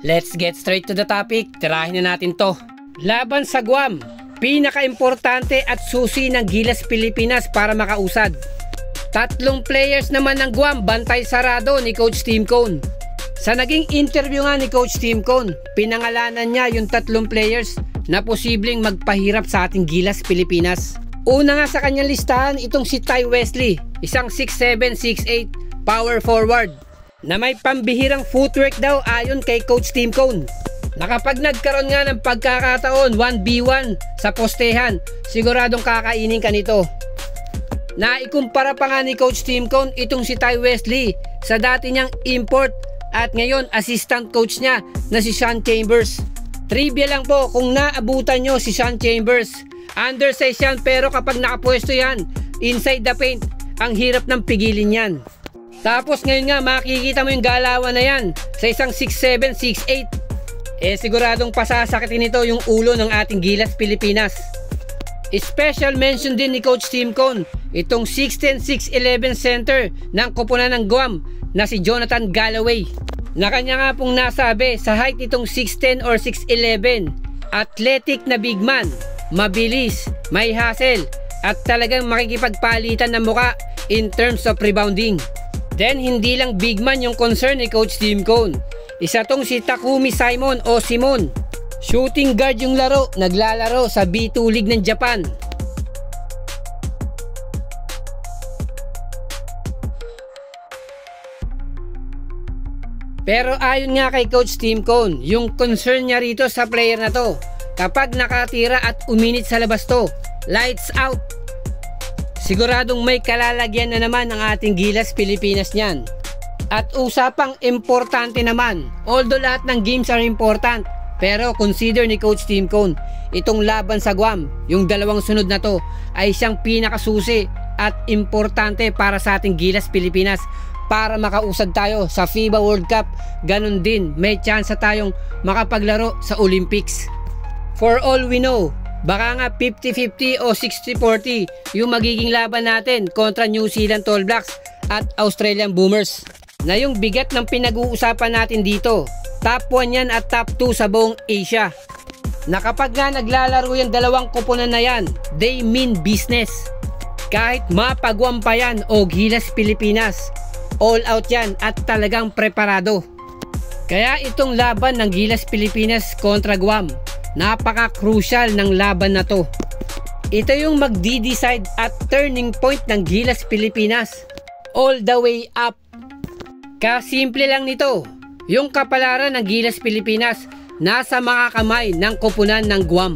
Let's get straight to the topic. Tirahin na natin to. Laban sa Guam, pinaka-importante at susi ng Gilas Pilipinas para makausad. 3 players naman ng Guam bantay sarado ni Coach Tim Cone. Sa naging interview nga ni Coach Tim Cone, pinangalanan niya yung 3 players na posibleng magpahirap sa ating Gilas Pilipinas. Una nga sa kanyang listahan itong si Ty Wesley, isang 6'7", 6'8", power forward na may pambihirang footwork daw ayon kay Coach Tim Cone. Na kapag nagkaroon nga ng pagkakataon 1v1 sa postehan, siguradong kakainin ka nito. Naikumpara pa nga ni Coach Tim Cone itong si Ty Wesley sa dati niyang import at ngayon assistant coach niya na si Sean Chambers. Trivia lang po kung naabutan nyo si Sean Chambers. Undersize yan pero kapag nakapwesto yan inside the paint, ang hirap ng pigilin yan. Tapos ngayon nga makikita mo yung galawan na yan sa isang 6'7", 6'8". Siguradong pasasakitin nito yung ulo ng ating Gilas Pilipinas. Special mention din ni Coach Tim Cone itong 6'10", 6'11" center ng koponan ng Guam na si Jonathan Galloway. Na kanya nga pong nasabi sa height itong 6'10 or 6'11", athletic na big man, mabilis, may hustle at talagang makikipagpalitan ng muka in terms of rebounding. Then hindi lang big man yung concern ni Coach Tim Cone. Isa tong si Takumi Simon o Simon. Shooting guard yung laro, naglalaro sa B2 League ng Japan. Pero ayon nga kay Coach Tim Cone, yung concern niya rito sa player na to, kapag nakatira at uminit sa labas to, lights out. Siguradong may kalalagyan na naman ang ating Gilas Pilipinas niyan. At usapang importante naman, although lahat ng games are important, pero consider ni Coach Tim Cone, itong laban sa Guam, yung 2 sunod na to, ay siyang pinakasusi at importante para sa ating Gilas Pilipinas para makausad tayo sa FIBA World Cup. Ganun din, may chance tayong makapaglaro sa Olympics. For all we know, baka nga 50-50 o 60-40 yung magiging laban natin kontra New Zealand All Blacks at Australian Boomers. Na yung bigat ng pinag-uusapan natin dito, top 1 yan at top 2 sa buong Asia. Na kapag nga naglalaro yung 2 koponan na yan, they mean business. Kahit mapagwam pa yan o Gilas Pilipinas, all out yan at talagang preparado. Kaya itong laban ng Gilas Pilipinas kontra Guam, napaka-crucial ng laban na to. Ito yung magdi-decide at turning point ng Gilas Pilipinas all the way up. Kasimple lang nito, yung kapalaran ng Gilas Pilipinas nasa mga kamay ng koponan ng Guam.